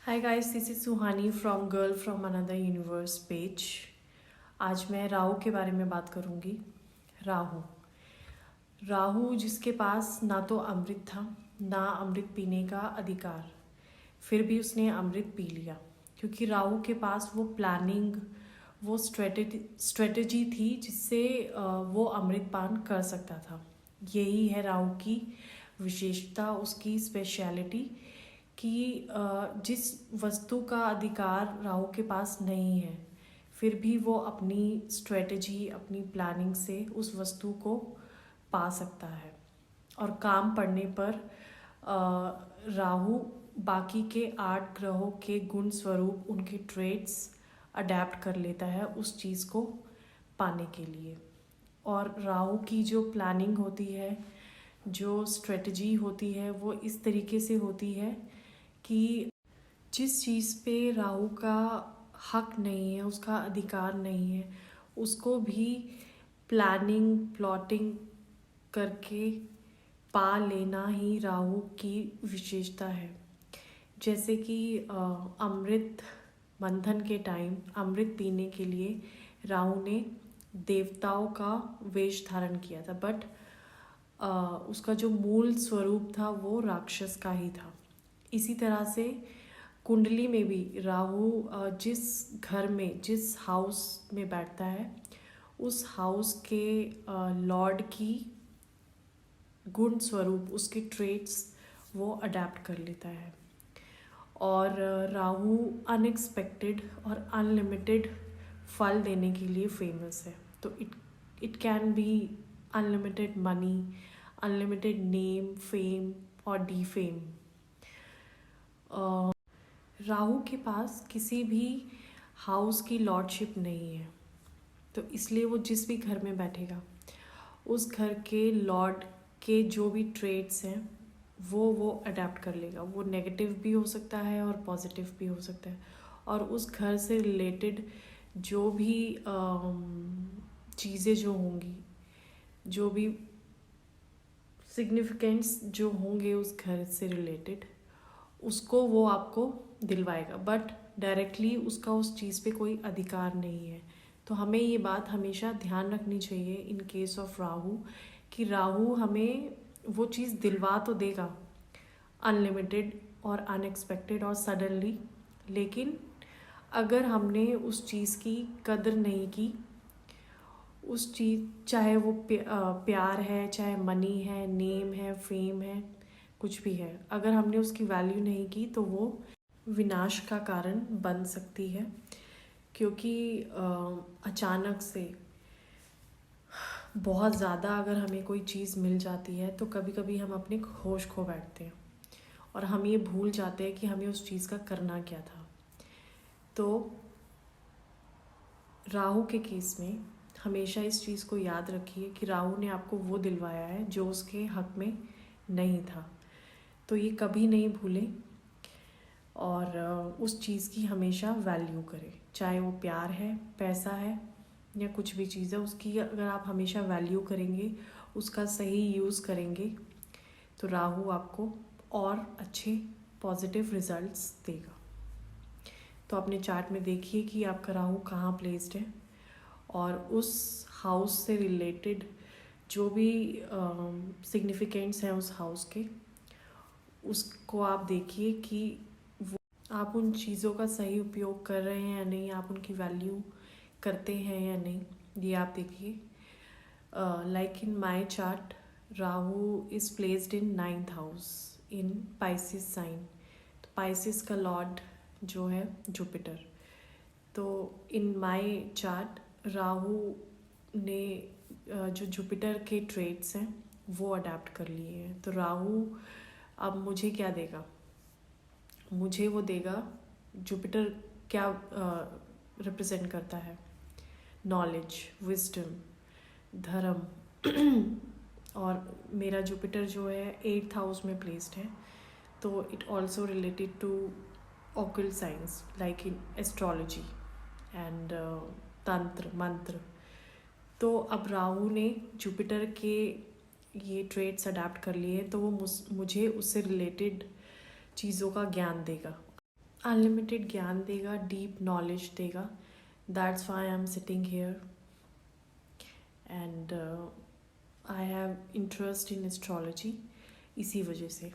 Hi guys, this is Suhani from girl from another universe page. आज मैं राहु के बारे में बात करूंगी। राहु राहु जिसके पास ना तो अमृत था ना अमृत पीने का अधिकार, फिर भी उसने अमृत पी लिया क्योंकि राहु के पास वो प्लानिंग, वो स्ट्रेटजी थी जिससे वो अमृत पान कर सकता था। यही है राहु की विशेषता, उसकी स्पेशलिटी कि जिस वस्तु का अधिकार राहु के पास नहीं है, फिर भी वो अपनी स्ट्रेटजी, अपनी प्लानिंग से उस वस्तु को पा सकता है। और काम पड़ने पर राहु बाकी के 8 ग्रहों के गुण स्वरूप, उनके ट्रेड्स अडेप्ट कर लेता है उस चीज़ को पाने के लिए। और राहु की जो प्लानिंग होती है, जो स्ट्रेटजी होती है, वो इस तरीके से होती है कि जिस चीज़ पे राहु का हक नहीं है, उसका अधिकार नहीं है, उसको भी प्लानिंग, प्लॉटिंग करके पा लेना ही राहु की विशेषता है। जैसे कि अमृत मंथन के टाइम अमृत पीने के लिए राहु ने देवताओं का वेश धारण किया था, बट उसका जो मूल स्वरूप था वो राक्षस का ही था। इसी तरह से कुंडली में भी राहु जिस घर में, जिस हाउस में बैठता है, उस हाउस के लॉर्ड की गुण स्वरूप, उसके ट्रेट्स वो अडेप्ट कर लेता है। और राहु अनएक्सपेक्टेड और अनलिमिटेड फल देने के लिए फेमस है। तो it can be unlimited money, unlimited name, fame और डीफेम। राहु के पास किसी भी हाउस की लॉर्डशिप नहीं है, तो इसलिए वो जिस भी घर में बैठेगा, उस घर के लॉर्ड के जो भी ट्रेड्स हैं वो अडेप्ट कर लेगा। वो नेगेटिव भी हो सकता है और पॉजिटिव भी हो सकता है। और उस घर से रिलेटेड जो भी चीज़ें जो होंगी, जो भी सिग्निफिकेंस जो होंगे उस घर से रिलेटेड, उसको वो आपको दिलवाएगा, बट डायरेक्टली उसका उस चीज़ पे कोई अधिकार नहीं है। तो हमें ये बात हमेशा ध्यान रखनी चाहिए इन केस ऑफ राहु, कि राहु हमें वो चीज़ दिलवा तो देगा अनलिमिटेड और अनएक्सपेक्टेड और सडनली, लेकिन अगर हमने उस चीज़ की कदर नहीं की, उस चीज़, चाहे वो प्यार है, चाहे मनी है, नेम है, फेम है, कुछ भी है, अगर हमने उसकी वैल्यू नहीं की तो वो विनाश का कारण बन सकती है। क्योंकि अचानक से बहुत ज़्यादा अगर हमें कोई चीज़ मिल जाती है तो कभी कभी हम अपने होश खो बैठते हैं और हम ये भूल जाते हैं कि हमें उस चीज़ का करना क्या था। तो राहु के केस में हमेशा इस चीज़ को याद रखिए कि राहु ने आपको वो दिलवाया है जो उसके हक में नहीं था। तो ये कभी नहीं भूलें और उस चीज़ की हमेशा वैल्यू करें, चाहे वो प्यार है, पैसा है या कुछ भी चीज़ है, उसकी अगर आप हमेशा वैल्यू करेंगे, उसका सही यूज़ करेंगे, तो राहु आपको और अच्छे पॉजिटिव रिजल्ट्स देगा। तो अपने चार्ट में देखिए कि आपका राहु कहाँ प्लेस्ड है, और उस हाउस से रिलेटेड जो भी सिग्निफिकेंट्स हैं उस हाउस के, उसको आप देखिए कि वो आप उन चीज़ों का सही उपयोग कर रहे हैं या नहीं, आप उनकी वैल्यू करते हैं या नहीं, ये आप देखिए। Like in my chart, Rahu is placed in 9th house in Pisces sign. तो पाइसिस का लॉर्ड जो है जुपिटर। तो इन माई चार्ट राहु ने जो जुपिटर के ट्रेड्स हैं वो अडेप्ट कर लिए हैं। तो राहु अब मुझे क्या देगा, मुझे वो देगा, जुपिटर क्या रिप्रेजेंट करता है, नॉलेज, विजडम, धर्म। और मेरा जुपिटर जो है 8th हाउस में प्लेस्ड है, तो it also related to occult science like in astrology and tantra mantra. तो अब राहु ने जुपिटर के ये ट्रेड्स अडेप्ट कर लिए हैं, तो वो मुझे उससे रिलेटेड चीज़ों का ज्ञान देगा। अनलिमिटेड ज्ञान देगा, डीप नॉलेज देगा. That's why I am sitting here and I have interest in astrology. इसी वजह से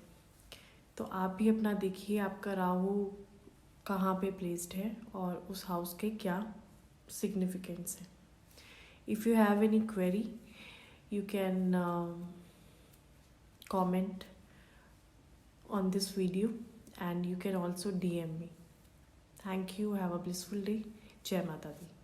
तो आप भी अपना देखिए आपका राहु कहाँ पे प्लेस्ड है और उस हाउस के क्या सिग्निफिकेंस है. If you have any query you can comment on this video and you can also DM me. Thank you. Have a blissful day. Jai Mata Di.